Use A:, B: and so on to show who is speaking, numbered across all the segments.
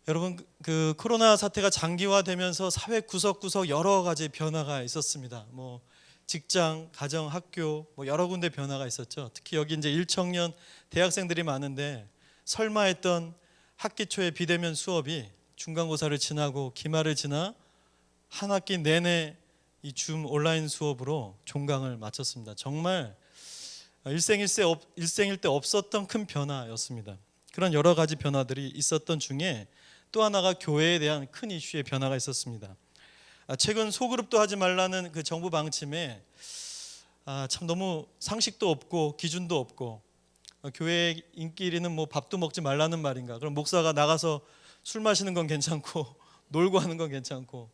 A: 여러분, 그 코로나 사태가 장기화되면서 사회 구석구석 여러 가지 변화가 있었습니다. 직장, 가정, 학교 여러 군데 변화가 있었죠. 특히 여기 이제 1청년 대학생들이 많은데 설마 했던 학기 초에 비대면 수업이 중간고사를 지나고 기말을 지나 한 학기 내내 이 줌 온라인 수업으로 종강을 마쳤습니다. 정말 일생일 때 없었던 큰 변화였습니다. 그런 여러 가지 변화들이 있었던 중에 또 하나가 교회에 대한 큰 이슈의 변화가 있었습니다. 최근 소그룹도 하지 말라는 그 정부 방침에 참 너무 상식도 없고 기준도 없고 교회 인기리는 밥도 먹지 말라는 말인가? 그럼 목사가 나가서 술 마시는 건 괜찮고 놀고 하는 건 괜찮고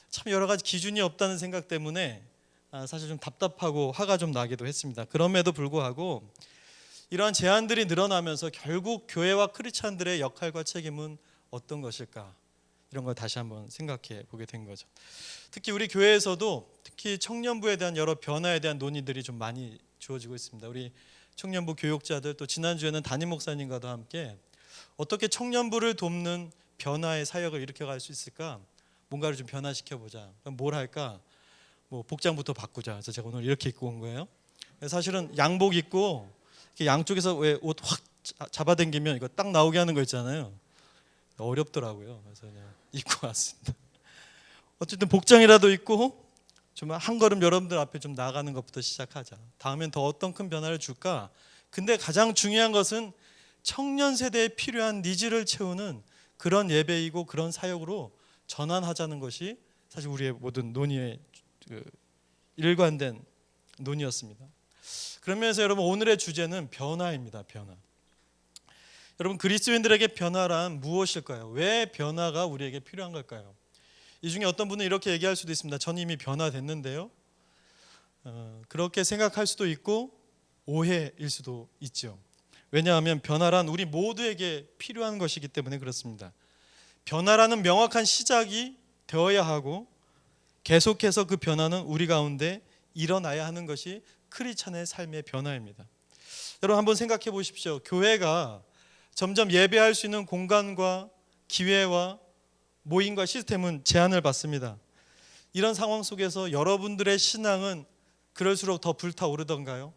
A: 참 여러 가지 기준이 없다는 생각 때문에 사실 좀 답답하고 화가 좀 나기도 했습니다. 그럼에도 불구하고 이러한 제한들이 늘어나면서 결국 교회와 크리스찬들의 역할과 책임은 어떤 것일까? 이런 걸 다시 한번 생각해 보게 된 거죠. 특히 우리 교회에서도 특히 청년부에 대한 여러 변화에 대한 논의들이 좀 많이 주어지고 있습니다. 우리 청년부 교육자들 또 지난주에는 담임 목사님과도 함께 어떻게 청년부를 돕는 변화의 사역을 일으켜갈 수 있을까? 뭔가를 좀 변화시켜보자. 그럼 뭘 할까? 복장부터 바꾸자. 그래서 제가 오늘 이렇게 입고 온 거예요. 사실은 양복 입고 이렇게 양쪽에서 왜 옷 확 잡아당기면 이거 딱 나오게 하는 거 있잖아요. 어렵더라고요. 그래서 그냥 입고 왔습니다. 어쨌든 복장이라도 입고 좀 한 걸음 여러분들 앞에 좀 나가는 것부터 시작하자. 다음엔 더 어떤 큰 변화를 줄까? 근데 가장 중요한 것은 청년 세대에 필요한 니즈를 채우는 그런 예배이고 그런 사역으로 전환하자는 것이 사실 우리의 모든 논의의 일관된 논의였습니다. 그러면서 여러분 오늘의 주제는 변화입니다. 변화. 여러분 그리스도인들에게 변화란 무엇일까요? 왜 변화가 우리에게 필요한 걸까요? 이 중에 어떤 분은 이렇게 얘기할 수도 있습니다. 전 이미 변화됐는데요. 그렇게 생각할 수도 있고 오해일 수도 있죠. 왜냐하면 변화란 우리 모두에게 필요한 것이기 때문에 그렇습니다. 변화라는 명확한 시작이 되어야 하고 계속해서 그 변화는 우리 가운데 일어나야 하는 것이 크리스찬의 삶의 변화입니다. 여러분 한번 생각해 보십시오. 교회가 점점 예배할 수 있는 공간과 기회와 모임과 시스템은 제한을 받습니다. 이런 상황 속에서 여러분들의 신앙은 그럴수록 더 불타오르던가요?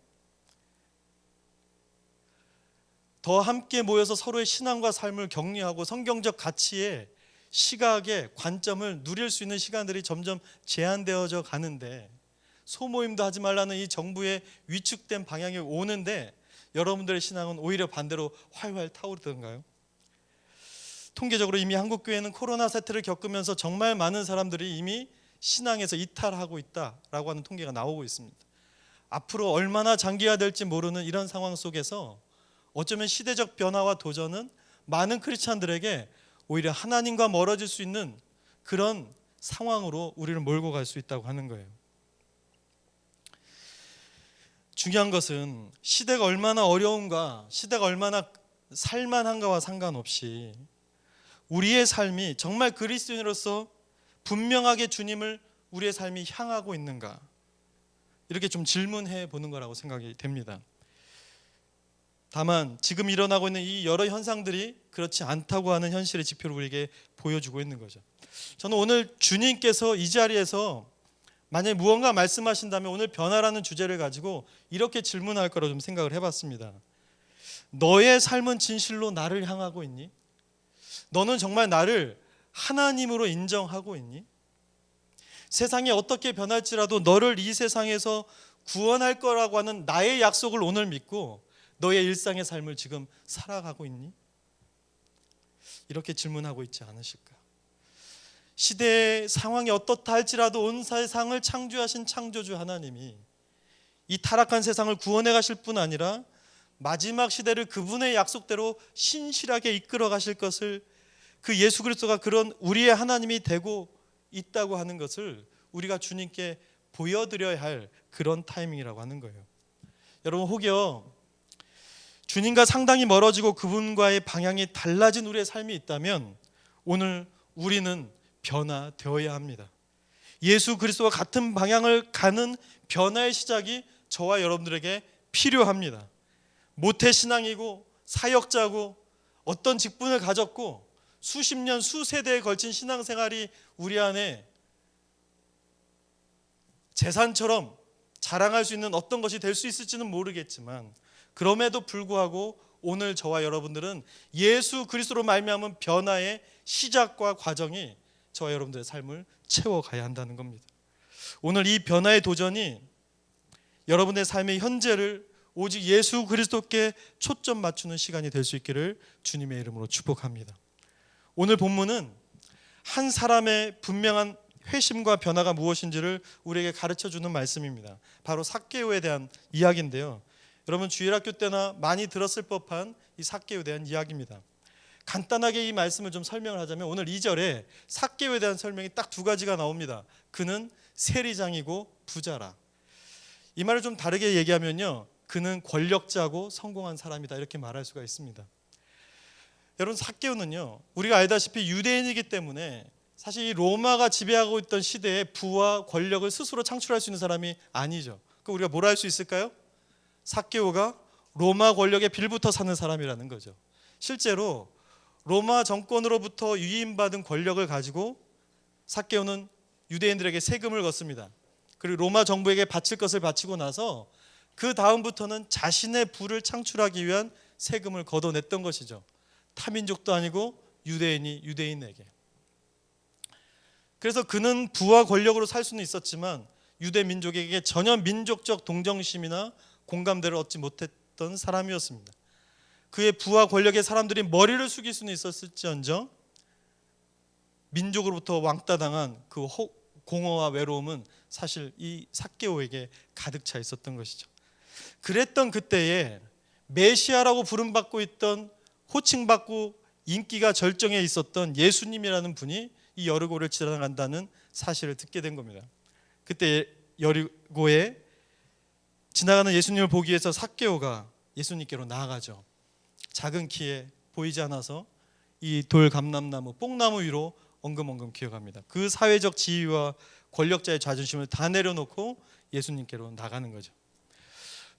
A: 더 함께 모여서 서로의 신앙과 삶을 격려하고 성경적 가치의 시각의 관점을 누릴 수 있는 시간들이 점점 제한되어져 가는데 소모임도 하지 말라는 이 정부의 위축된 방향이 오는데 여러분들의 신앙은 오히려 반대로 활활 타오르던가요? 통계적으로 이미 한국 교회는 코로나 사태를 겪으면서 정말 많은 사람들이 이미 신앙에서 이탈하고 있다라고 하는 통계가 나오고 있습니다. 앞으로 얼마나 장기화될지 모르는 이런 상황 속에서 어쩌면 시대적 변화와 도전은 많은 크리스찬들에게 오히려 하나님과 멀어질 수 있는 그런 상황으로 우리를 몰고 갈 수 있다고 하는 거예요. 중요한 것은 시대가 얼마나 어려운가, 시대가 얼마나 살만한가와 상관없이 우리의 삶이 정말 그리스도인으로서 분명하게 주님을 우리의 삶이 향하고 있는가, 이렇게 좀 질문해 보는 거라고 생각이 됩니다. 다만 지금 일어나고 있는 이 여러 현상들이 그렇지 않다고 하는 현실의 지표를 우리에게 보여주고 있는 거죠. 저는 오늘 주님께서 이 자리에서 만약에 무언가 말씀하신다면 오늘 변화라는 주제를 가지고 이렇게 질문할 거라고 좀 생각을 해봤습니다. 너의 삶은 진실로 나를 향하고 있니? 너는 정말 나를 하나님으로 인정하고 있니? 세상이 어떻게 변할지라도 너를 이 세상에서 구원할 거라고 하는 나의 약속을 오늘 믿고 너의 일상의 삶을 지금 살아가고 있니? 이렇게 질문하고 있지 않으실까? 시대의 상황이 어떻다 할지라도 온 세상을 창조하신 창조주 하나님이 이 타락한 세상을 구원해 가실 뿐 아니라 마지막 시대를 그분의 약속대로 신실하게 이끌어 가실 것을, 그 예수 그리스도가 그런 우리의 하나님이 되고 있다고 하는 것을 우리가 주님께 보여드려야 할 그런 타이밍이라고 하는 거예요. 여러분 혹여 주님과 상당히 멀어지고 그분과의 방향이 달라진 우리의 삶이 있다면 오늘 우리는 변화되어야 합니다. 예수 그리스도와 같은 방향을 가는 변화의 시작이 저와 여러분들에게 필요합니다. 모태신앙이고 사역자고 어떤 직분을 가졌고 수십 년, 수세대에 걸친 신앙생활이 우리 안에 재산처럼 자랑할 수 있는 어떤 것이 될 수 있을지는 모르겠지만, 그럼에도 불구하고 오늘 저와 여러분들은 예수 그리스도로 말미암은 변화의 시작과 과정이 저와 여러분들의 삶을 채워가야 한다는 겁니다. 오늘 이 변화의 도전이 여러분의 삶의 현재를 오직 예수 그리스도께 초점 맞추는 시간이 될 수 있기를 주님의 이름으로 축복합니다. 오늘 본문은 한 사람의 분명한 회심과 변화가 무엇인지를 우리에게 가르쳐주는 말씀입니다. 바로 삭개오에 대한 이야기인데요. 여러분 주일학교 때나 많이 들었을 법한 이 삭개오에 대한 이야기입니다. 간단하게 이 말씀을 좀 설명을 하자면, 오늘 2절에 삭개오에 대한 설명이 딱 두 가지가 나옵니다. 그는 세리장이고 부자라. 이 말을 좀 다르게 얘기하면요, 그는 권력자고 성공한 사람이다, 이렇게 말할 수가 있습니다. 여러분 삭개오는요, 우리가 알다시피 유대인이기 때문에 사실 이 로마가 지배하고 있던 시대에 부와 권력을 스스로 창출할 수 있는 사람이 아니죠. 그럼 우리가 뭐라 할 수 있을까요? 삭개오가 로마 권력에 빌붙어 사는 사람이라는 거죠. 실제로 로마 정권으로부터 위임받은 권력을 가지고 삭개오는 유대인들에게 세금을 걷습니다. 그리고 로마 정부에게 바칠 것을 바치고 나서 그 다음부터는 자신의 부를 창출하기 위한 세금을 걷어냈던 것이죠. 타민족도 아니고 유대인이 유대인에게. 그래서 그는 부와 권력으로 살 수는 있었지만 유대 민족에게 전혀 민족적 동정심이나 공감대를 얻지 못했던 사람이었습니다. 그의 부와 권력의 사람들이 머리를 숙일 수는 있었을지언정 민족으로부터 왕따당한 그 공허와 외로움은 사실 이 삭개오에게 가득 차 있었던 것이죠. 그랬던 그때에 메시아라고 부름받고 있던, 호칭받고 인기가 절정에 있었던 예수님이라는 분이 이 여리고를 지나간다는 사실을 듣게 된 겁니다. 그때 여리고에 지나가는 예수님을 보기 위해서 삭개오가 예수님께로 나아가죠. 작은 키에 보이지 않아서 이 돌감람나무, 뽕나무 위로 엉금엉금 기어갑니다. 그 사회적 지위와 권력자의 자존심을 다 내려놓고 예수님께로 나가는 거죠.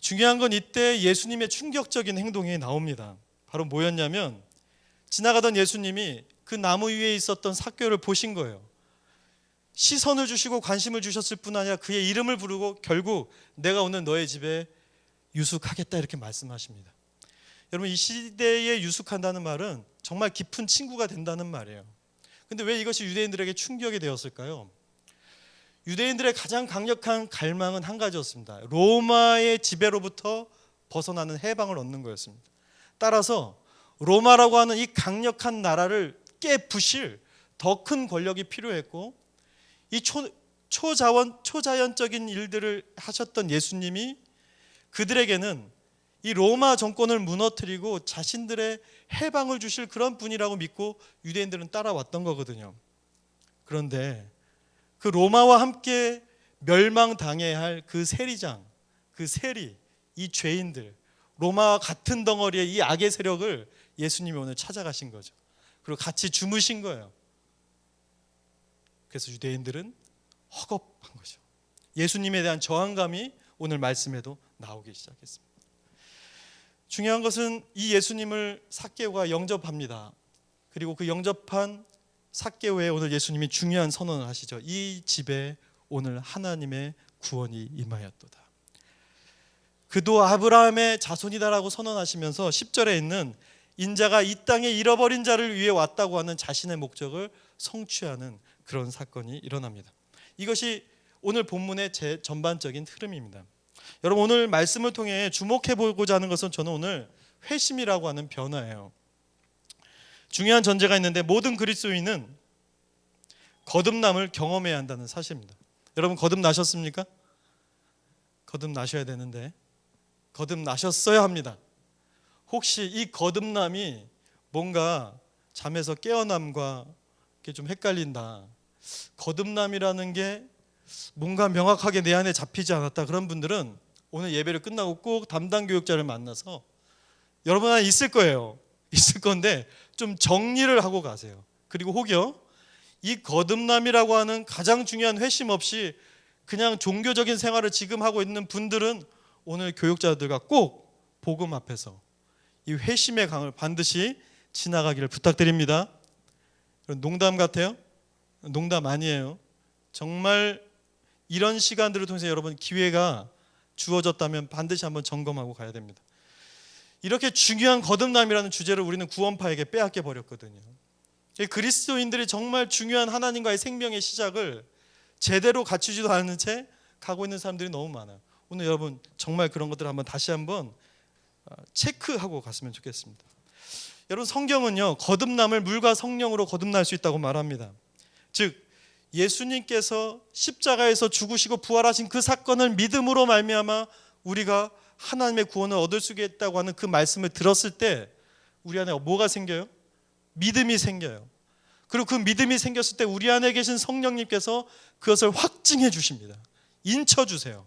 A: 중요한 건 이때 예수님의 충격적인 행동이 나옵니다. 바로 뭐였냐면, 지나가던 예수님이 그 나무 위에 있었던 삭개오를 보신 거예요. 시선을 주시고 관심을 주셨을 뿐 아니라 그의 이름을 부르고 결국 내가 오늘 너의 집에 유숙하겠다, 이렇게 말씀하십니다. 여러분, 이 시대에 유숙한다는 말은 정말 깊은 친구가 된다는 말이에요. 근데 왜 이것이 유대인들에게 충격이 되었을까요? 유대인들의 가장 강력한 갈망은 한 가지였습니다. 로마의 지배로부터 벗어나는 해방을 얻는 거였습니다. 따라서 로마라고 하는 이 강력한 나라를 깨부실 더 큰 권력이 필요했고, 이 초자연적인 일들을 하셨던 예수님이 그들에게는 이 로마 정권을 무너뜨리고 자신들의 해방을 주실 그런 분이라고 믿고 유대인들은 따라왔던 거거든요. 그런데 그 로마와 함께 멸망당해야 할 그 세리장, 그 세리, 이 죄인들, 로마와 같은 덩어리의 이 악의 세력을 예수님이 오늘 찾아가신 거죠. 그리고 같이 주무신 거예요. 그래서 유대인들은 허겁한 거죠. 예수님에 대한 저항감이 오늘 말씀에도 나오기 시작했습니다. 중요한 것은 이 예수님을 삭개오가 영접합니다. 그리고 그 영접한 삭개오에 오늘 예수님이 중요한 선언을 하시죠. 이 집에 오늘 하나님의 구원이 임하였도다. 그도 아브라함의 자손이다라고 선언하시면서 10절에 있는 인자가 이 땅에 잃어버린 자를 위해 왔다고 하는 자신의 목적을 성취하는 그런 사건이 일어납니다. 이것이 오늘 본문의 제 전반적인 흐름입니다. 여러분, 오늘 말씀을 통해 주목해 보고자 하는 것은 저는 오늘 회심이라고 하는 변화예요. 중요한 전제가 있는데, 모든 그리스도인은 거듭남을 경험해야 한다는 사실입니다. 여러분, 거듭나셨습니까? 거듭나셔야 되는데 거듭나셨어야 합니다. 혹시 이 거듭남이 뭔가 잠에서 깨어남과 좀 헷갈린다, 거듭남이라는 게 뭔가 명확하게 내 안에 잡히지 않았다, 그런 분들은 오늘 예배를 끝나고 꼭 담당 교육자를 만나서, 여러분 안에 있을 거예요. 있을 건데 좀 정리를 하고 가세요. 그리고 혹여 이 거듭남이라고 하는 가장 중요한 회심 없이 그냥 종교적인 생활을 지금 하고 있는 분들은 오늘 교육자들과 꼭 복음 앞에서 이 회심의 강을 반드시 지나가기를 부탁드립니다. 농담 같아요? 농담 아니에요. 정말 이런 시간들을 통해서 여러분 기회가 주어졌다면 반드시 한번 점검하고 가야 됩니다. 이렇게 중요한 거듭남이라는 주제를 우리는 구원파에게 빼앗겨 버렸거든요. 그리스도인들이 정말 중요한 하나님과의 생명의 시작을 제대로 갖추지도 않은 채 가고 있는 사람들이 너무 많아요. 오늘 여러분 정말 그런 것들을 한번 다시 한번 체크하고 갔으면 좋겠습니다. 여러분 성경은요 거듭남을 물과 성령으로 거듭날 수 있다고 말합니다. 즉 예수님께서 십자가에서 죽으시고 부활하신 그 사건을 믿음으로 말미암아 우리가 하나님의 구원을 얻을 수 있다고 하는 그 말씀을 들었을 때 우리 안에 뭐가 생겨요? 믿음이 생겨요. 그리고 그 믿음이 생겼을 때 우리 안에 계신 성령님께서 그것을 확증해 주십니다. 인쳐 주세요.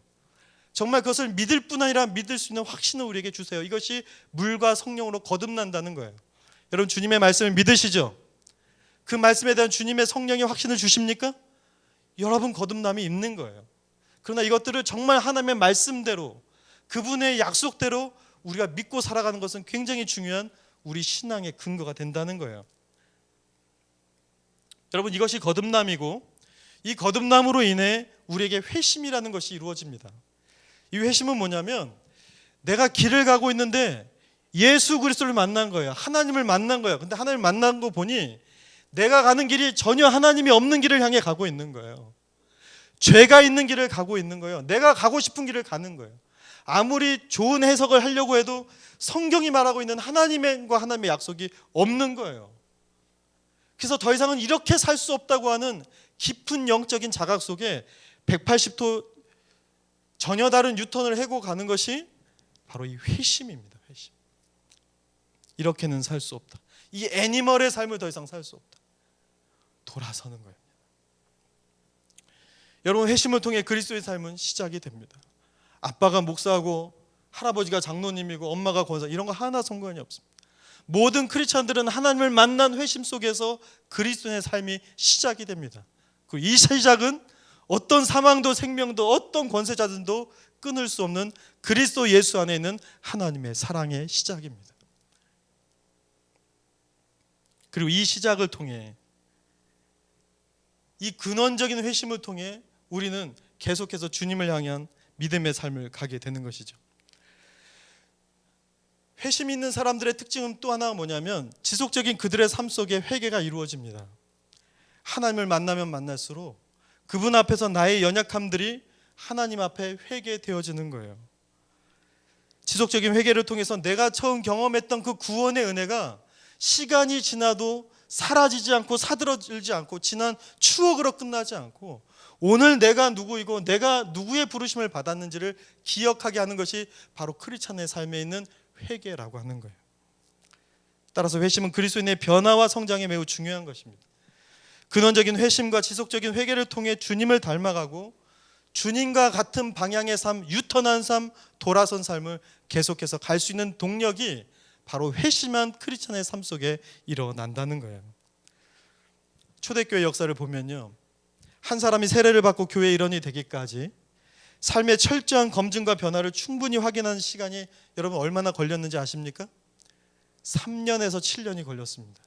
A: 정말 그것을 믿을 뿐 아니라 믿을 수 있는 확신을 우리에게 주세요. 이것이 물과 성령으로 거듭난다는 거예요. 여러분 주님의 말씀을 믿으시죠? 그 말씀에 대한 주님의 성령의 확신을 주십니까? 여러분 거듭남이 있는 거예요. 그러나 이것들을 정말 하나님의 말씀대로 그분의 약속대로 우리가 믿고 살아가는 것은 굉장히 중요한 우리 신앙의 근거가 된다는 거예요. 여러분 이것이 거듭남이고 이 거듭남으로 인해 우리에게 회심이라는 것이 이루어집니다. 이 회심은 뭐냐면 내가 길을 가고 있는데 예수 그리스도를 만난 거예요. 하나님을 만난 거예요. 근데 하나님을 만난 거 보니 내가 가는 길이 전혀 하나님이 없는 길을 향해 가고 있는 거예요. 죄가 있는 길을 가고 있는 거예요. 내가 가고 싶은 길을 가는 거예요. 아무리 좋은 해석을 하려고 해도 성경이 말하고 있는 하나님과 하나님의 약속이 없는 거예요. 그래서 더 이상은 이렇게 살 수 없다고 하는 깊은 영적인 자각 속에 180도 전혀 다른 유턴을 해고 가는 것이 바로 이 회심입니다. 회심. 이렇게는 살 수 없다. 이 애니멀의 삶을 더 이상 살 수 없다. 돌아서는 거예요. 여러분 회심을 통해 그리스도의 삶은 시작이 됩니다. 아빠가 목사하고 할아버지가 장로님이고 엄마가 권사 이런 거 하나 상관이 없습니다. 모든 크리스찬들은 하나님을 만난 회심 속에서 그리스도의 삶이 시작이 됩니다. 그리고 이 시작은 어떤 사망도 생명도 어떤 권세자들도 끊을 수 없는 그리스도 예수 안에 있는 하나님의 사랑의 시작입니다. 그리고 이 시작을 통해 이 근원적인 회심을 통해 우리는 계속해서 주님을 향한 믿음의 삶을 가게 되는 것이죠. 회심 있는 사람들의 특징은 또 하나가 뭐냐면 지속적인 그들의 삶 속에 회개가 이루어집니다. 하나님을 만나면 만날수록 그분 앞에서 나의 연약함들이 하나님 앞에 회개되어지는 거예요. 지속적인 회개를 통해서 내가 처음 경험했던 그 구원의 은혜가 시간이 지나도 사라지지 않고 사들어지지 않고 지난 추억으로 끝나지 않고 오늘 내가 누구이고 내가 누구의 부르심을 받았는지를 기억하게 하는 것이 바로 크리스찬의 삶에 있는 회개라고 하는 거예요. 따라서 회심은 그리스도인의 변화와 성장에 매우 중요한 것입니다. 근원적인 회심과 지속적인 회개를 통해 주님을 닮아가고 주님과 같은 방향의 삶, 유턴한 삶, 돌아선 삶을 계속해서 갈 수 있는 동력이 바로 회심한 크리스찬의 삶 속에 일어난다는 거예요. 초대교회 역사를 보면요, 한 사람이 세례를 받고 교회 일원이 되기까지 삶의 철저한 검증과 변화를 충분히 확인하는 시간이 여러분 얼마나 걸렸는지 아십니까? 3년에서 7년이 걸렸습니다.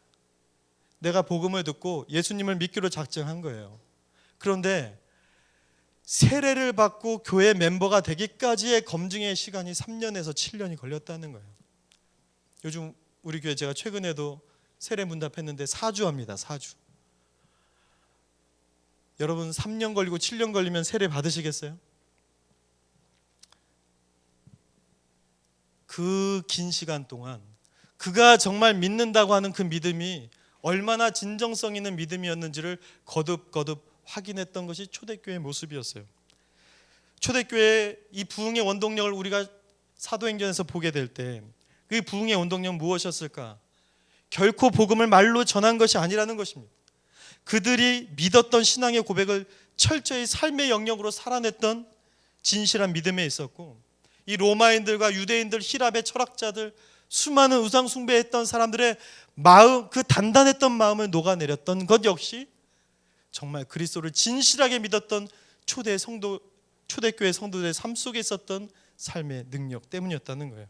A: 내가 복음을 듣고 예수님을 믿기로 작정한 거예요. 그런데 세례를 받고 교회 멤버가 되기까지의 검증의 시간이 3년에서 7년이 걸렸다는 거예요. 요즘 우리 교회 제가 최근에도 세례 문답했는데 4주 합니다. 4주. 여러분 3년 걸리고 7년 걸리면 세례 받으시겠어요? 그 긴 시간 동안 그가 정말 믿는다고 하는 그 믿음이 얼마나 진정성 있는 믿음이었는지를 거듭거듭 확인했던 것이 초대교회의 모습이었어요. 초대교회의 이 부흥의 원동력을 우리가 사도행전에서 보게 될 때 그 부흥의 원동력은 무엇이었을까? 결코 복음을 말로 전한 것이 아니라는 것입니다. 그들이 믿었던 신앙의 고백을 철저히 삶의 영역으로 살아냈던 진실한 믿음에 있었고, 이 로마인들과 유대인들, 히랍의 철학자들, 수많은 우상 숭배했던 사람들의 마음, 그 단단했던 마음을 녹아내렸던 것 역시 정말 그리스도를 진실하게 믿었던 초대교회 성도들의 삶 속에 있었던 삶의 능력 때문이었다는 거예요.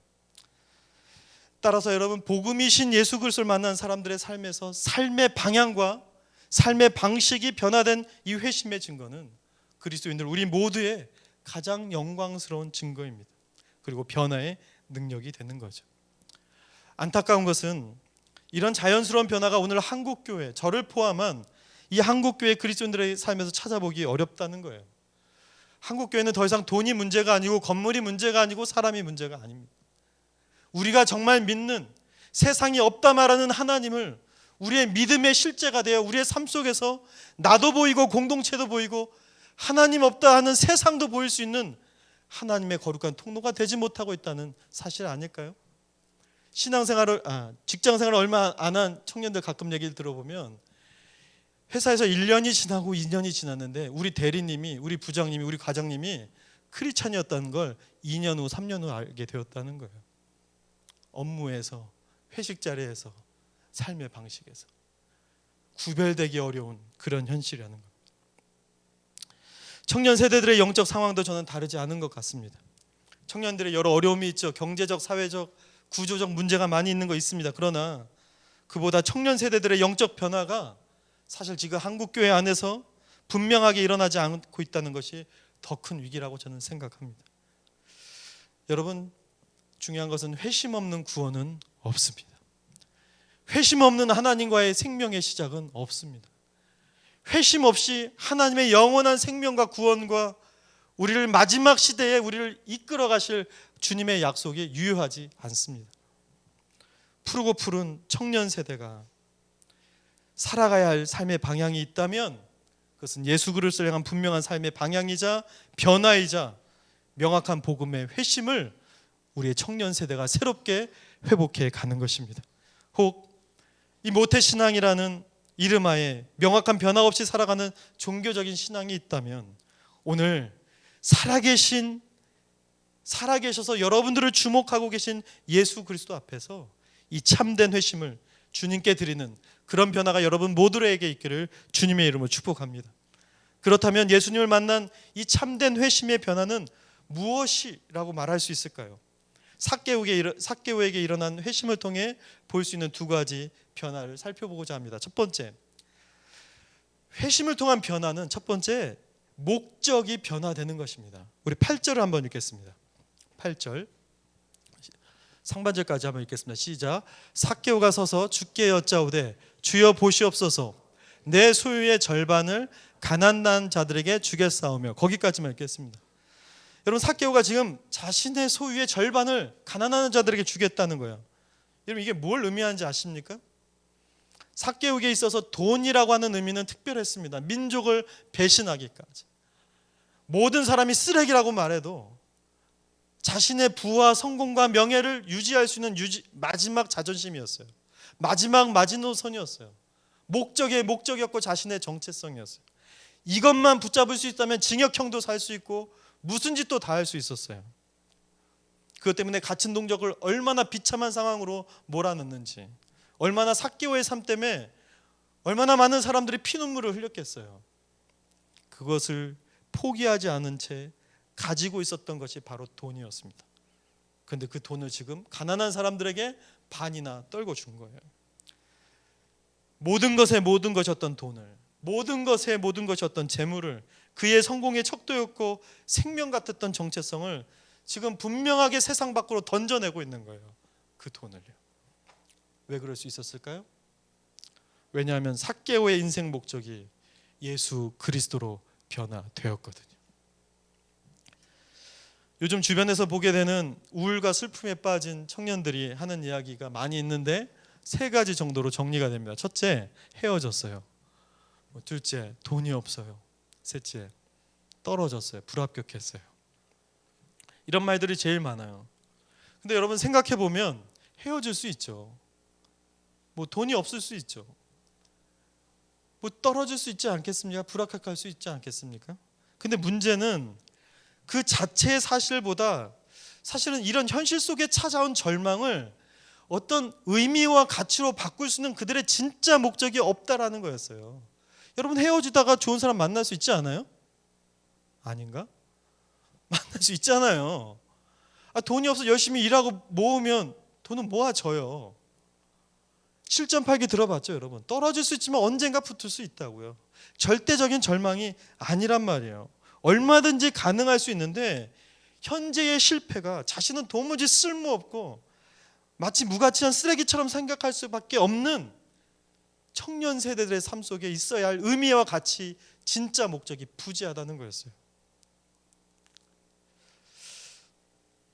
A: 따라서 여러분, 복음이신 예수 그리스도를 만난 사람들의 삶에서 삶의 방향과 삶의 방식이 변화된 이 회심의 증거는 그리스도인들 우리 모두의 가장 영광스러운 증거입니다. 그리고 변화의 능력이 되는 거죠. 안타까운 것은 이런 자연스러운 변화가 오늘 한국교회, 저를 포함한 이 한국교회 그리스도인들의 삶에서 찾아보기 어렵다는 거예요. 한국교회는 더 이상 돈이 문제가 아니고 건물이 문제가 아니고 사람이 문제가 아닙니다. 우리가 정말 믿는 세상이 없다 말하는 하나님을 우리의 믿음의 실제가 되어 우리의 삶 속에서 나도 보이고 공동체도 보이고 하나님 없다 하는 세상도 보일 수 있는 하나님의 거룩한 통로가 되지 못하고 있다는 사실 아닐까요? 직장생활을 얼마 안 한 청년들 가끔 얘기를 들어보면 회사에서 1년이 지나고 2년이 지났는데 우리 대리님이, 우리 부장님이, 우리 과장님이 크리스찬이었다는 걸 2년 후, 3년 후 알게 되었다는 거예요. 업무에서, 회식 자리에서, 삶의 방식에서 구별되기 어려운 그런 현실이라는 겁니다. 청년 세대들의 영적 상황도 저는 다르지 않은 것 같습니다. 청년들의 여러 어려움이 있죠. 경제적, 사회적, 구조적 문제가 많이 있는 거 있습니다. 그러나 그보다 청년 세대들의 영적 변화가 사실 지금 한국교회 안에서 분명하게 일어나지 않고 있다는 것이 더 큰 위기라고 저는 생각합니다. 여러분, 중요한 것은 회심 없는 구원은 없습니다. 회심 없는 하나님과의 생명의 시작은 없습니다. 회심 없이 하나님의 영원한 생명과 구원과 우리를 마지막 시대에 우리를 이끌어 가실 주님의 약속이 유효하지 않습니다. 푸르고 푸른 청년 세대가 살아가야 할 삶의 방향이 있다면 그것은 예수 그리스도를 향한 분명한 삶의 방향이자 변화이자 명확한 복음의 회심을 우리의 청년 세대가 새롭게 회복해 가는 것입니다. 혹 이 모태신앙이라는 이름하에 명확한 변화 없이 살아가는 종교적인 신앙이 있다면 오늘 살아계셔서 여러분들을 주목하고 계신 예수 그리스도 앞에서 이 참된 회심을 주님께 드리는 그런 변화가 여러분 모두에게 있기를 주님의 이름으로 축복합니다. 그렇다면 예수님을 만난 이 참된 회심의 변화는 무엇이라고 말할 수 있을까요? 삭개오에게 일어난 회심을 통해 볼 수 있는 두 가지 변화를 살펴보고자 합니다. 첫 번째, 회심을 통한 변화는 첫 번째 목적이 변화되는 것입니다. 우리 8절을 한번 읽겠습니다. 8절 상반절까지 한번 읽겠습니다. 시작. 삭개오가 서서 주께 여짜오되 주여 보시옵소서 내 소유의 절반을 가난한 자들에게 주겠사오며, 거기까지만 읽겠습니다. 여러분, 삭개오가 지금 자신의 소유의 절반을 가난한 자들에게 주겠다는 거예요. 여러분, 이게 뭘 의미하는지 아십니까? 삭개오에게 있어서 돈이라고 하는 의미는 특별했습니다. 민족을 배신하기까지. 모든 사람이 쓰레기라고 말해도 자신의 부와 성공과 명예를 유지할 수 있는 마지막 자존심이었어요. 마지막 마지노선이었어요. 목적의 목적이었고 자신의 정체성이었어요. 이것만 붙잡을 수 있다면 징역형도 살 수 있고 무슨 짓도 다 할 수 있었어요. 그것 때문에 갇힌 동족을 얼마나 비참한 상황으로 몰아넣는지, 얼마나 삭개오의 삶 때문에 얼마나 많은 사람들이 피눈물을 흘렸겠어요. 그것을 포기하지 않은 채 가지고 있었던 것이 바로 돈이었습니다. 그런데 그 돈을 지금 가난한 사람들에게 반이나 떨고 준 거예요. 모든 것의 모든 것이었던 돈을, 모든 것의 모든 것이었던 재물을, 그의 성공의 척도였고 생명 같았던 정체성을 지금 분명하게 세상 밖으로 던져내고 있는 거예요. 그 돈을요. 왜 그럴 수 있었을까요? 왜냐하면 삭개오의 인생 목적이 예수 그리스도로 변화되었거든요. 요즘 주변에서 보게 되는 우울과 슬픔에 빠진 청년들이 하는 이야기가 많이 있는데 세 가지 정도로 정리가 됩니다. 첫째, 헤어졌어요. 둘째, 돈이 없어요. 셋째, 떨어졌어요. 불합격했어요. 이런 말들이 제일 많아요. 근데 여러분 생각해 보면 헤어질 수 있죠. 돈이 없을 수 있죠. 떨어질 수 있지 않겠습니까? 불합격할 수 있지 않겠습니까? 근데 문제는 그 자체의 사실보다 사실은 이런 현실 속에 찾아온 절망을 어떤 의미와 가치로 바꿀 수 있는 그들의 진짜 목적이 없다라는 거였어요. 여러분, 헤어지다가 좋은 사람 만날 수 있지 않아요? 아닌가? 만날 수 있잖아요. 돈이 없어 열심히 일하고 모으면 돈은 모아져요. 실전팔기 들어봤죠, 여러분? 떨어질 수 있지만 언젠가 붙을 수 있다고요. 절대적인 절망이 아니란 말이에요. 얼마든지 가능할 수 있는데 현재의 실패가 자신은 도무지 쓸모없고 마치 무가치한 쓰레기처럼 생각할 수밖에 없는 청년 세대들의 삶 속에 있어야 할 의미와 가치, 진짜 목적이 부재하다는 거였어요.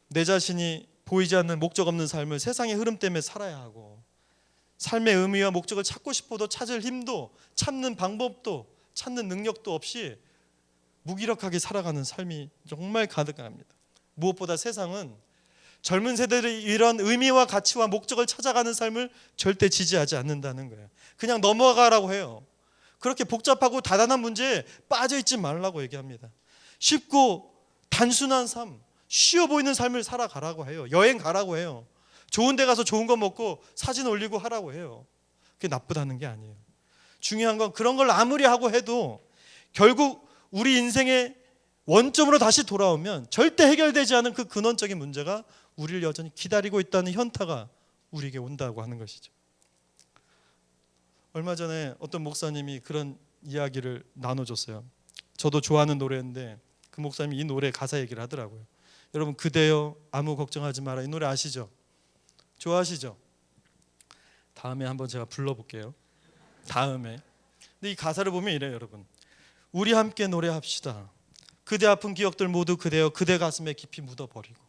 A: 내 자신이 보이지 않는 목적 없는 삶을 세상의 흐름 때문에 살아야 하고, 삶의 의미와 목적을 찾고 싶어도 찾을 힘도, 찾는 방법도, 찾는 능력도 없이 무기력하게 살아가는 삶이 정말 가득합니다. 무엇보다 세상은 젊은 세대들이 이런 의미와 가치와 목적을 찾아가는 삶을 절대 지지하지 않는다는 거예요. 그냥 넘어가라고 해요. 그렇게 복잡하고 다단한 문제에 빠져있지 말라고 얘기합니다. 쉽고 단순한 삶, 쉬워 보이는 삶을 살아가라고 해요. 여행 가라고 해요. 좋은 데 가서 좋은 거 먹고 사진 올리고 하라고 해요. 그게 나쁘다는 게 아니에요. 중요한 건 그런 걸 아무리 하고 해도 결국 우리 인생의 원점으로 다시 돌아오면 절대 해결되지 않은 그 근원적인 문제가 우리를 여전히 기다리고 있다는 현타가 우리에게 온다고 하는 것이죠. 얼마 전에 어떤 목사님이 그런 이야기를 나눠줬어요. 저도 좋아하는 노래인데 그 목사님이 이 노래 가사 얘기를 하더라고요. 여러분, 그대여 아무 걱정하지 마라, 이 노래 아시죠? 좋아하시죠? 다음에 한번 제가 불러볼게요. 다음에. 근데 이 가사를 보면 이래요, 여러분. 우리 함께 노래합시다. 그대 아픈 기억들 모두 그대여 그대 가슴에 깊이 묻어버리고,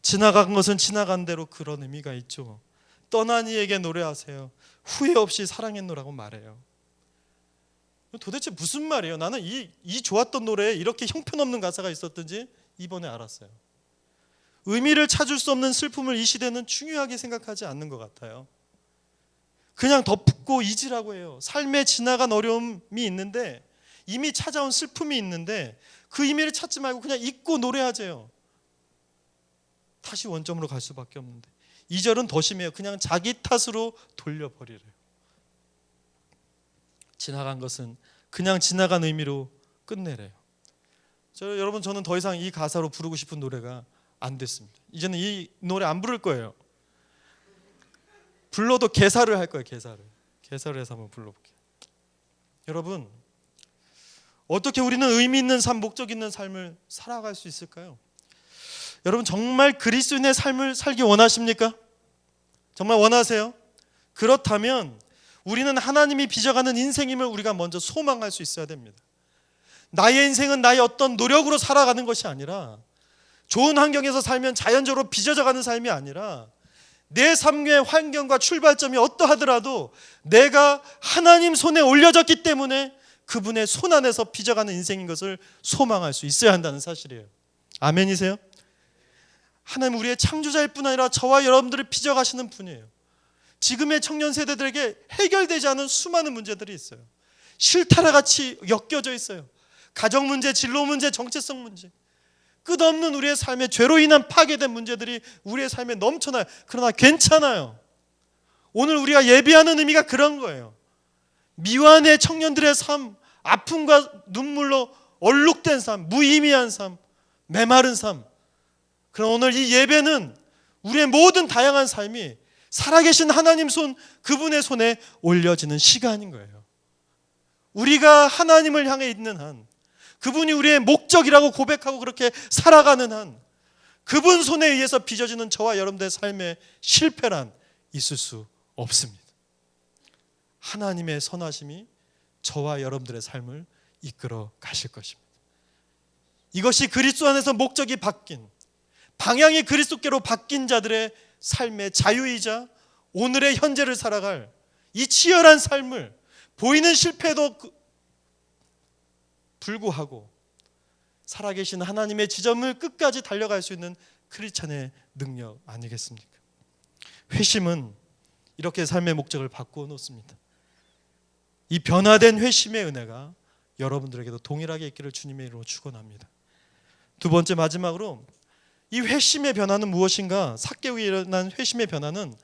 A: 지나간 것은 지나간 대로 그런 의미가 있죠. 떠난 이에게 노래하세요. 후회 없이 사랑했노라고 말해요. 도대체 무슨 말이에요? 나는 이 좋았던 노래에 이렇게 형편없는 가사가 있었던지 이번에 알았어요. 의미를 찾을 수 없는 슬픔을 이 시대는 중요하게 생각하지 않는 것 같아요. 그냥 덮고 잊으라고 해요. 삶에 지나간 어려움이 있는데, 이미 찾아온 슬픔이 있는데 그 의미를 찾지 말고 그냥 잊고 노래하세요. 다시 원점으로 갈 수밖에 없는데 2절은 더 심해요. 그냥 자기 탓으로 돌려버리래요. 지나간 것은 그냥 지나간 의미로 끝내래요. 여러분, 저는 더 이상 이 가사로 부르고 싶은 노래가 안 됐습니다. 이제는 이 노래 안 부를 거예요. 불러도 개사를 할 거예요. 개사를 해서 한번 불러볼게요. 여러분, 어떻게 우리는 의미 있는 삶, 목적 있는 삶을 살아갈 수 있을까요? 여러분, 정말 그리스도인의 삶을 살기 원하십니까? 정말 원하세요? 그렇다면 우리는 하나님이 빚어가는 인생임을 우리가 먼저 소망할 수 있어야 됩니다. 나의 인생은 나의 어떤 노력으로 살아가는 것이 아니라, 좋은 환경에서 살면 자연적으로 빚어져 가는 삶이 아니라, 내 삶의 환경과 출발점이 어떠하더라도 내가 하나님 손에 올려졌기 때문에 그분의 손 안에서 빚어가는 인생인 것을 소망할 수 있어야 한다는 사실이에요. 아멘이세요? 하나님 우리의 창조자일 뿐 아니라 저와 여러분들을 빚어가시는 분이에요. 지금의 청년 세대들에게 해결되지 않은 수많은 문제들이 있어요. 실타래같이 엮여져 있어요. 가정 문제, 진로 문제, 정체성 문제, 끝없는 우리의 삶에 죄로 인한 파괴된 문제들이 우리의 삶에 넘쳐나요. 그러나 괜찮아요. 오늘 우리가 예비하는 의미가 그런 거예요. 미완의 청년들의 삶, 아픔과 눈물로 얼룩된 삶, 무의미한 삶, 메마른 삶. 그럼 오늘 이 예배는 우리의 모든 다양한 삶이 살아계신 하나님 손, 그분의 손에 올려지는 시간인 거예요. 우리가 하나님을 향해 있는 한, 그분이 우리의 목적이라고 고백하고 그렇게 살아가는 한, 그분 손에 의해서 빚어지는 저와 여러분들의 삶에 실패란 있을 수 없습니다. 하나님의 선하심이 저와 여러분들의 삶을 이끌어 가실 것입니다. 이것이 그리스도 안에서 목적이 바뀐, 방향이 그리스도께로 바뀐 자들의 삶의 자유이자 오늘의 현재를 살아갈 이 치열한 삶을 보이는 실패도 불구하고 살아계신 하나님의 지점을 끝까지 달려갈 수 있는 크리스찬의 능력 아니겠습니까? 회심은 이렇게 삶의 목적을 바꾸어 놓습니다. 이 변화된 회심의 은혜가 여러분들에게도 동일하게 있기를 주님의 이름으로 축원합니다. 두 번째, 마지막으로 이 회심의 변화는 무엇인가? 삭개오에 일어난 회심의 변화는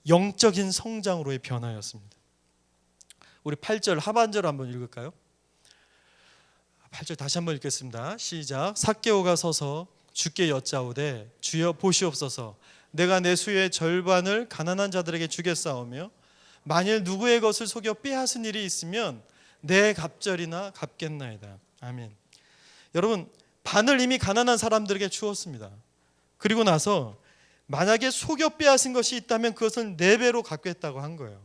A: 영적인 성장으로의 변화였습니다. 우리 8절 하반절을 한번 읽을까요? 8절 다시 한번 읽겠습니다. 시작. 삭개오가 서서 주께 여짜오되 주여 보시옵소서, 내가 내 수의 절반을 가난한 자들에게 주겠사오며 만일 누구의 것을 속여 빼앗은 일이 있으면 내 갑절이나 갚겠나이다. 아멘. 여러분, 반을 이미 가난한 사람들에게 주었습니다. 그리고 나서 만약에 속여 빼앗은 것이 있다면 그것을 4배로 갚겠다고 한 거예요.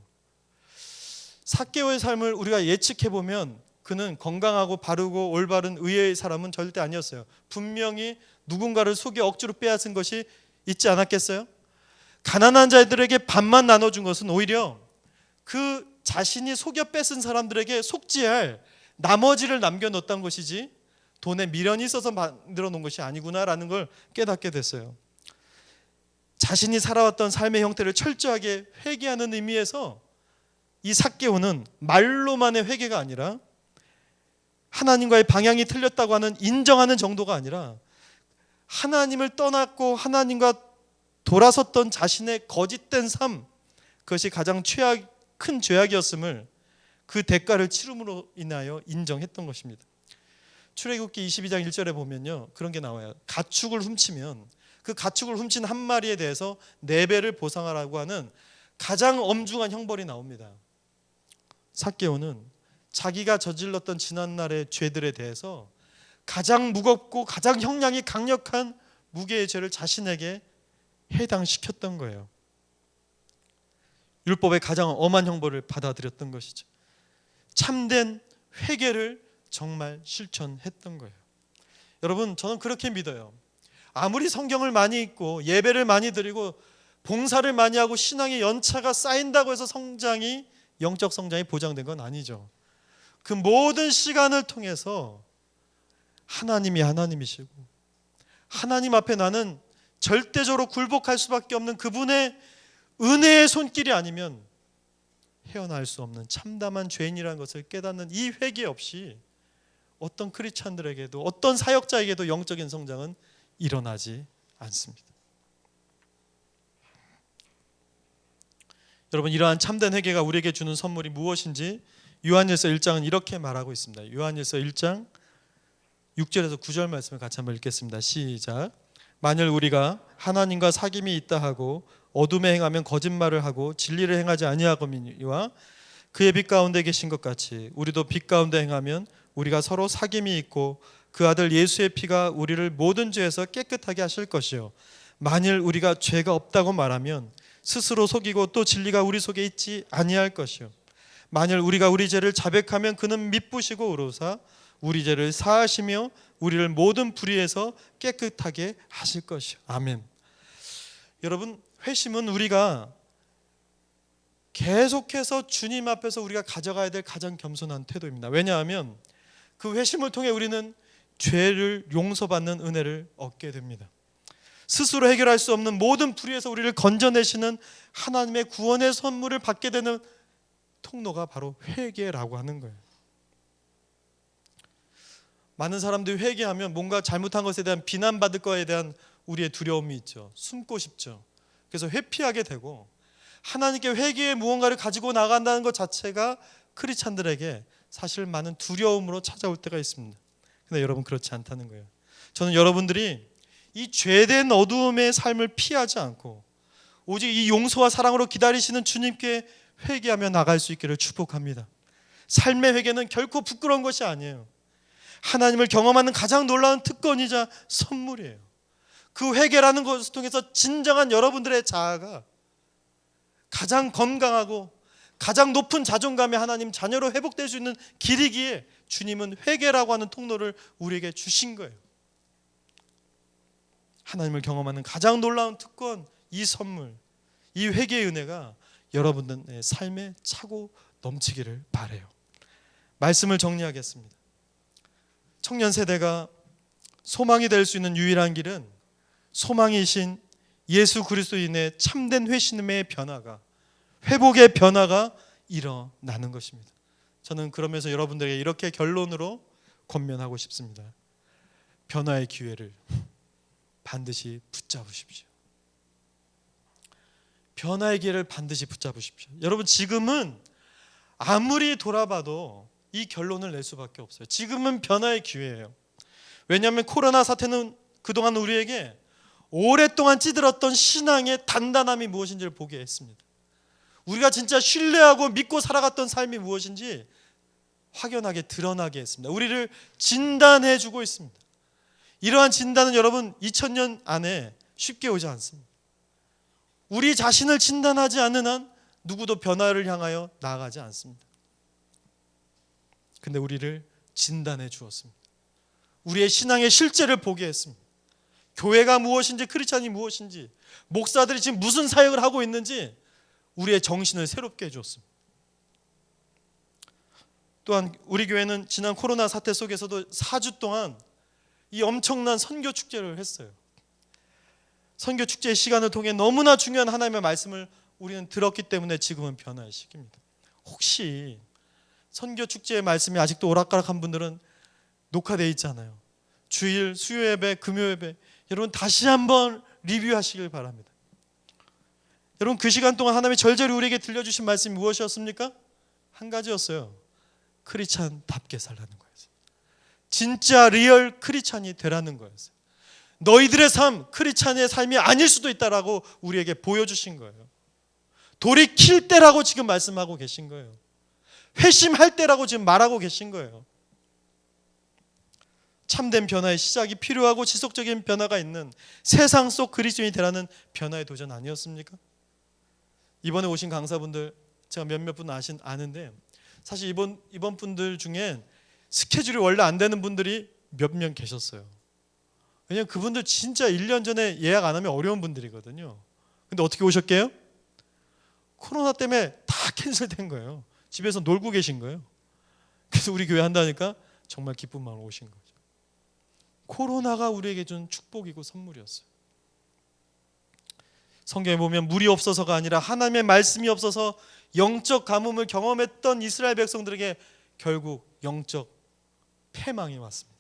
A: 삭개오의 삶을 우리가 예측해보면 그는 건강하고 바르고 올바른 의의 사람은 절대 아니었어요. 분명히 누군가를 속여 억지로 빼앗은 것이 있지 않았겠어요? 가난한 자들에게 반만 나눠준 것은 오히려 그 자신이 속여 뺏은 사람들에게 속지할 나머지를 남겨놓았던 것이지 돈에 미련이 있어서 만들어 놓은 것이 아니구나라는 걸 깨닫게 됐어요. 자신이 살아왔던 삶의 형태를 철저하게 회개하는 의미에서 이 삭개오는 말로만의 회개가 아니라 하나님과의 방향이 틀렸다고 하는 인정하는 정도가 아니라 하나님을 떠났고 하나님과 돌아섰던 자신의 거짓된 삶, 그것이 가장 큰 죄악이었음을 그 대가를 치름으로 인하여 인정했던 것입니다. 출애굽기 22장 1절에 보면요, 그런 게 나와요. 가축을 훔치면 그 가축을 훔친 한 마리에 대해서 4배를 보상하라고 하는 가장 엄중한 형벌이 나옵니다. 삭개오는 자기가 저질렀던 지난날의 죄들에 대해서 가장 무겁고 가장 형량이 강력한 무게의 죄를 자신에게 해당시켰던 거예요. 율법의 가장 엄한 형벌을 받아들였던 것이죠. 참된 회개를 정말 실천했던 거예요. 여러분, 저는 그렇게 믿어요. 아무리 성경을 많이 읽고 예배를 많이 드리고 봉사를 많이 하고 신앙의 연차가 쌓인다고 해서 영적 성장이 보장된 건 아니죠. 그 모든 시간을 통해서 하나님이 하나님이시고 하나님 앞에 나는 절대적으로 굴복할 수밖에 없는 그분의 은혜의 손길이 아니면 헤어날 수 없는 참담한 죄인이라는 것을 깨닫는 이 회개 없이 어떤 크리스찬들에게도 어떤 사역자에게도 영적인 성장은 일어나지 않습니다. 여러분, 이러한 참된 회개가 우리에게 주는 선물이 무엇인지 요한일서 1장은 이렇게 말하고 있습니다. 요한일서 1장 6절에서 9절 말씀을 같이 한번 읽겠습니다. 시작. 만일 우리가 하나님과 사귐이 있다 하고 어둠에 행하면 거짓말을 하고 진리를 행하지 아니하거니와 그의 빛 가운데 계신 것 같이 우리도 빛 가운데 행하면 우리가 서로 사귐이 있고 그 아들 예수의 피가 우리를 모든 죄에서 깨끗하게 하실 것이요 만일 우리가 죄가 없다고 말하면 스스로 속이고 또 진리가 우리 속에 있지 아니할 것이요 만일 우리가 우리 죄를 자백하면 그는 미쁘시고 의로사 우리 죄를 사하시며 우리를 모든 불의에서 깨끗하게 하실 것이요. 아멘. 여러분, 회심은 우리가 계속해서 주님 앞에서 우리가 가져가야 될 가장 겸손한 태도입니다. 왜냐하면 그 회심을 통해 우리는 죄를 용서받는 은혜를 얻게 됩니다. 스스로 해결할 수 없는 모든 불의에서 우리를 건져내시는 하나님의 구원의 선물을 받게 되는 통로가 바로 회개라고 하는 거예요. 많은 사람들이 회개하면 뭔가 잘못한 것에 대한 비난받을 거에 대한 우리의 두려움이 있죠. 숨고 싶죠. 그래서 회피하게 되고 하나님께 회개의 무언가를 가지고 나간다는 것 자체가 크리스찬들에게 사실 많은 두려움으로 찾아올 때가 있습니다. 근데 여러분, 그렇지 않다는 거예요. 저는 여러분들이 이 죄된 어두움의 삶을 피하지 않고 오직 이 용서와 사랑으로 기다리시는 주님께 회개하며 나갈 수 있기를 축복합니다. 삶의 회개는 결코 부끄러운 것이 아니에요. 하나님을 경험하는 가장 놀라운 특권이자 선물이에요. 그 회개라는 것을 통해서 진정한 여러분들의 자아가 가장 건강하고 가장 높은 자존감의 하나님 자녀로 회복될 수 있는 길이기에 주님은 회개라고 하는 통로를 우리에게 주신 거예요. 하나님을 경험하는 가장 놀라운 특권, 이 선물, 이 회개의 은혜가 여러분들의 삶에 차고 넘치기를 바라요. 말씀을 정리하겠습니다. 청년 세대가 소망이 될 수 있는 유일한 길은 소망이신 예수 그리스도인의 참된 회심의 변화가, 회복의 변화가 일어나는 것입니다. 저는 그러면서 여러분들에게 이렇게 결론으로 권면하고 싶습니다. 변화의 기회를 반드시 붙잡으십시오. 변화의 기회를 반드시 붙잡으십시오. 여러분, 지금은 아무리 돌아봐도 이 결론을 낼 수밖에 없어요. 지금은 변화의 기회예요. 왜냐하면 코로나 사태는 그동안 우리에게 오랫동안 찌들었던 신앙의 단단함이 무엇인지를 보게 했습니다. 우리가 진짜 신뢰하고 믿고 살아갔던 삶이 무엇인지 확연하게 드러나게 했습니다. 우리를 진단해 주고 있습니다. 이러한 진단은 여러분 2000년 안에 쉽게 오지 않습니다. 우리 자신을 진단하지 않는 한 누구도 변화를 향하여 나아가지 않습니다. 근데 우리를 진단해 주었습니다. 우리의 신앙의 실제를 보게 했습니다. 교회가 무엇인지, 크리스찬이 무엇인지, 목사들이 지금 무슨 사역을 하고 있는지 우리의 정신을 새롭게 해주었습니다. 또한 우리 교회는 지난 코로나 사태 속에서도 4주 동안 이 엄청난 선교 축제를 했어요. 선교 축제의 시간을 통해 너무나 중요한 하나님의 말씀을 우리는 들었기 때문에 지금은 변화의 시기입니다. 혹시 선교 축제의 말씀이 아직도 오락가락한 분들은 녹화되어 있잖아요. 주일, 수요 예배, 금요 예배, 여러분 다시 한번 리뷰하시길 바랍니다. 여러분 그 시간 동안 하나님이 절절히 우리에게 들려주신 말씀이 무엇이었습니까? 한 가지였어요. 크리스찬답게 살라는 거였어요. 진짜 리얼 크리스찬이 되라는 거였어요. 너희들의 삶, 크리스찬의 삶이 아닐 수도 있다라고 우리에게 보여주신 거예요. 돌이킬 때라고 지금 말씀하고 계신 거예요. 회심할 때라고 지금 말하고 계신 거예요. 참된 변화의 시작이 필요하고 지속적인 변화가 있는 세상 속 그리스도인이 되라는 변화의 도전 아니었습니까? 이번에 오신 강사분들 제가 몇몇 분 아는데 사실 이번 분들 중에 스케줄이 원래 안 되는 분들이 몇 명 계셨어요. 왜냐하면 그분들 진짜 1년 전에 예약 안 하면 어려운 분들이거든요. 근데 어떻게 오셨게요? 코로나 때문에 다 캔슬된 거예요. 집에서 놀고 계신 거예요. 그래서 우리 교회 한다니까 정말 기쁜 마음으로 오신 거죠. 코로나가 우리에게 준 축복이고 선물이었어요. 성경에 보면 물이 없어서가 아니라 하나님의 말씀이 없어서 영적 가뭄을 경험했던 이스라엘 백성들에게 결국 영적 패망이 왔습니다.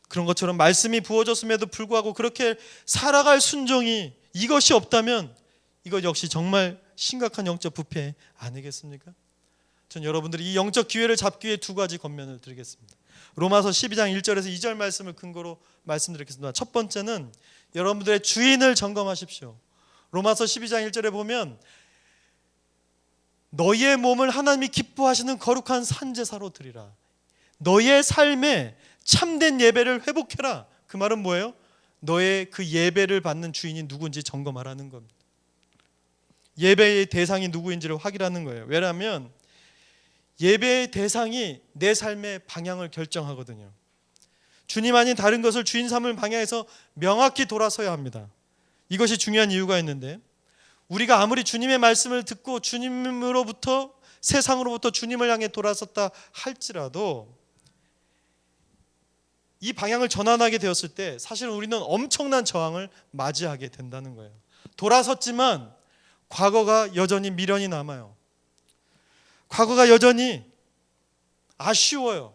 A: 그런 것처럼 말씀이 부어졌음에도 불구하고 그렇게 살아갈 순종이 이것이 없다면 이것 역시 정말 심각한 영적 부패 아니겠습니까? 전 여러분들이 이 영적 기회를 잡기 위해 두 가지 권면을 드리겠습니다. 로마서 12장 1절에서 2절 말씀을 근거로 말씀드리겠습니다. 첫 번째는 여러분들의 주인을 점검하십시오. 로마서 12장 1절에 보면 너희의 몸을 하나님이 기뻐하시는 거룩한 산제사로 드리라. 너희의 삶에 참된 예배를 회복해라. 그 말은 뭐예요? 너의 그 예배를 받는 주인이 누구인지 점검하라는 겁니다. 예배의 대상이 누구인지를 확인하는 거예요. 왜냐하면 예배의 대상이 내 삶의 방향을 결정하거든요. 주님 아닌 다른 것을 주인 삼을 방향에서 명확히 돌아서야 합니다. 이것이 중요한 이유가 있는데 우리가 아무리 주님의 말씀을 듣고 주님으로부터 세상으로부터 주님을 향해 돌아섰다 할지라도 이 방향을 전환하게 되었을 때 사실은 우리는 엄청난 저항을 맞이하게 된다는 거예요. 돌아섰지만 과거가 여전히 미련이 남아요. 과거가 여전히 아쉬워요.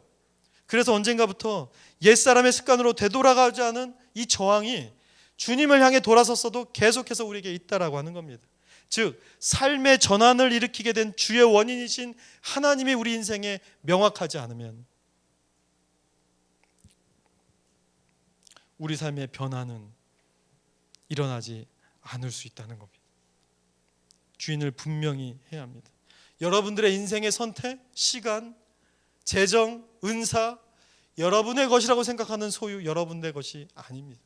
A: 그래서 언젠가부터 옛사람의 습관으로 되돌아가지 않은 이 저항이 주님을 향해 돌아섰어도 계속해서 우리에게 있다라고 하는 겁니다. 즉 삶의 전환을 일으키게 된 주의 원인이신 하나님이 우리 인생에 명확하지 않으면 우리 삶의 변화는 일어나지 않을 수 있다는 겁니다. 주인을 분명히 해야 합니다. 여러분들의 인생의 선택, 시간, 재정, 은사, 여러분의 것이라고 생각하는 소유, 여러분의 것이 아닙니다.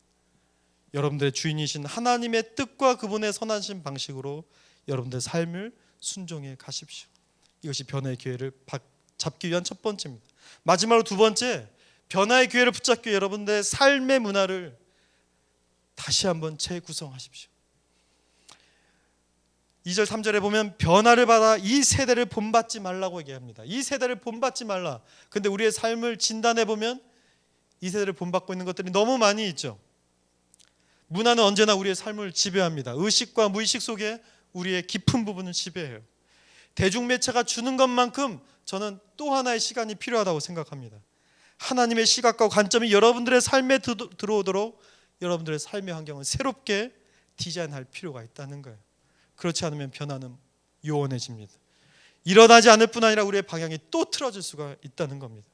A: 여러분들의 주인이신 하나님의 뜻과 그분의 선하신 방식으로 여러분들의 삶을 순종해 가십시오. 이것이 변화의 기회를 잡기 위한 첫 번째입니다. 마지막으로 두 번째, 변화의 기회를 붙잡기 위해 여러분들의 삶의 문화를 다시 한번 재구성하십시오. 2절 3절에 보면 변화를 받아 이 세대를 본받지 말라고 얘기합니다. 이 세대를 본받지 말라. 근데 우리의 삶을 진단해 보면 이 세대를 본받고 있는 것들이 너무 많이 있죠. 문화는 언제나 우리의 삶을 지배합니다. 의식과 무의식 속에 우리의 깊은 부분을 지배해요. 대중매체가 주는 것만큼 저는 또 하나의 시간이 필요하다고 생각합니다. 하나님의 시각과 관점이 여러분들의 삶에 들어오도록 여러분들의 삶의 환경을 새롭게 디자인할 필요가 있다는 거예요. 그렇지 않으면 변화는 요원해집니다. 일어나지 않을 뿐 아니라 우리의 방향이 또 틀어질 수가 있다는 겁니다.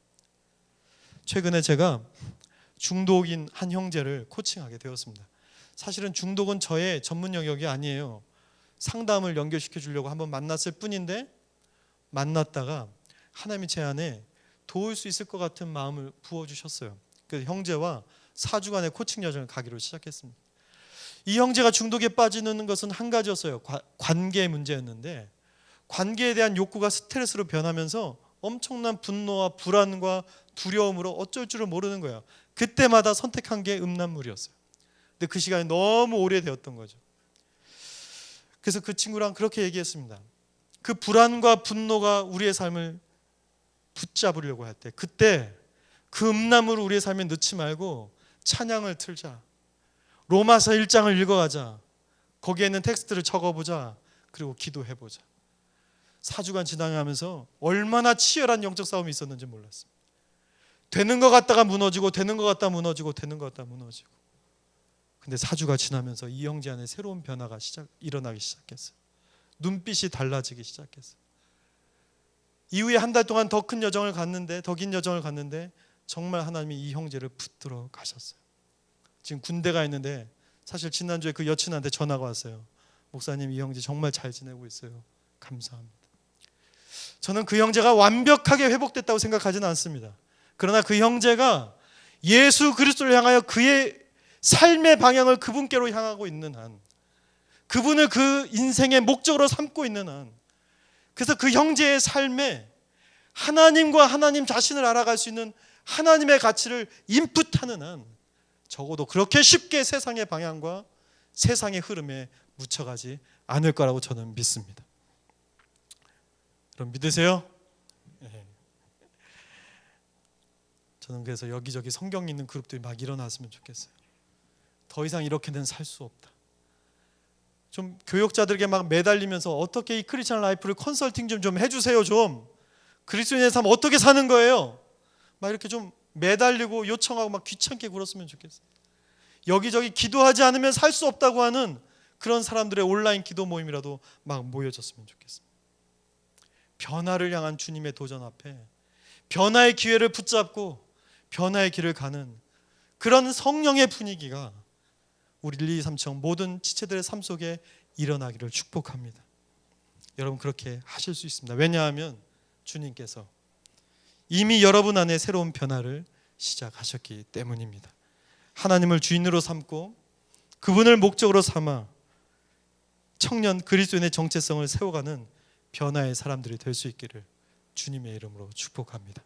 A: 최근에 제가 중독인 한 형제를 코칭하게 되었습니다. 사실은 중독은 저의 전문 영역이 아니에요. 상담을 연결시켜 주려고 한번 만났을 뿐인데 만났다가 하나님이 제 안에 도울 수 있을 것 같은 마음을 부어주셨어요. 그래서 형제와 4주간의 코칭 여정을 가기로 시작했습니다. 이 형제가 중독에 빠지는 것은 한 가지였어요. 관계 문제였는데 관계에 대한 욕구가 스트레스로 변하면서 엄청난 분노와 불안과 두려움으로 어쩔 줄을 모르는 거예요. 그때마다 선택한 게 음란물이었어요. 근데 그 시간이 너무 오래되었던 거죠. 그래서 그 친구랑 그렇게 얘기했습니다. 그 불안과 분노가 우리의 삶을 붙잡으려고 할 때, 그때 그 음란물을 우리의 삶에 넣지 말고 찬양을 틀자. 로마서 1장을 읽어가자. 거기에 있는 텍스트를 적어보자. 그리고 기도해보자. 4주간 지나가면서 얼마나 치열한 영적 싸움이 있었는지 몰랐습니다. 되는 것 같다가 무너지고 되는 것 같다 무너지고 되는 것 같다 무너지고. 근데 4주가 지나면서 이 형제 안에 새로운 변화가 일어나기 시작했어요. 눈빛이 달라지기 시작했어요. 이후에 한 달 동안 더 큰 여정을 갔는데, 더 긴 여정을 갔는데 정말 하나님이 이 형제를 붙들어 가셨어요. 지금 군대 가 있는데 사실 지난주에 그 여친한테 전화가 왔어요. 목사님, 이 형제 정말 잘 지내고 있어요. 감사합니다. 저는 그 형제가 완벽하게 회복됐다고 생각하지는 않습니다. 그러나 그 형제가 예수 그리스도를 향하여 그의 삶의 방향을 그분께로 향하고 있는 한, 그분을 그 인생의 목적으로 삼고 있는 한, 그래서 그 형제의 삶에 하나님과 하나님 자신을 알아갈 수 있는 하나님의 가치를 인풋하는 한 적어도 그렇게 쉽게 세상의 방향과 세상의 흐름에 묻혀가지 않을 거라고 저는 믿습니다. 여러분 믿으세요? 저는 그래서 여기저기 성경 있는 그룹들이 막 일어났으면 좋겠어요. 더 이상 이렇게는 살 수 없다. 좀 교역자들에게 막 매달리면서 어떻게 이 크리스천 라이프를 컨설팅 좀 해주세요. 좀 그리스도인의 삶 어떻게 사는 거예요? 막 이렇게 좀 매달리고 요청하고 막 귀찮게 굴었으면 좋겠어요. 여기저기 기도하지 않으면 살 수 없다고 하는 그런 사람들의 온라인 기도 모임이라도 막 모여졌으면 좋겠습니다. 변화를 향한 주님의 도전 앞에 변화의 기회를 붙잡고 변화의 길을 가는 그런 성령의 분위기가 우리 123청 모든 지체들의 삶 속에 일어나기를 축복합니다. 여러분 그렇게 하실 수 있습니다. 왜냐하면 주님께서 이미 여러분 안에 새로운 변화를 시작하셨기 때문입니다. 하나님을 주인으로 삼고 그분을 목적으로 삼아 청년 그리스도인의 정체성을 세워가는 변화의 사람들이 될 수 있기를 주님의 이름으로 축복합니다.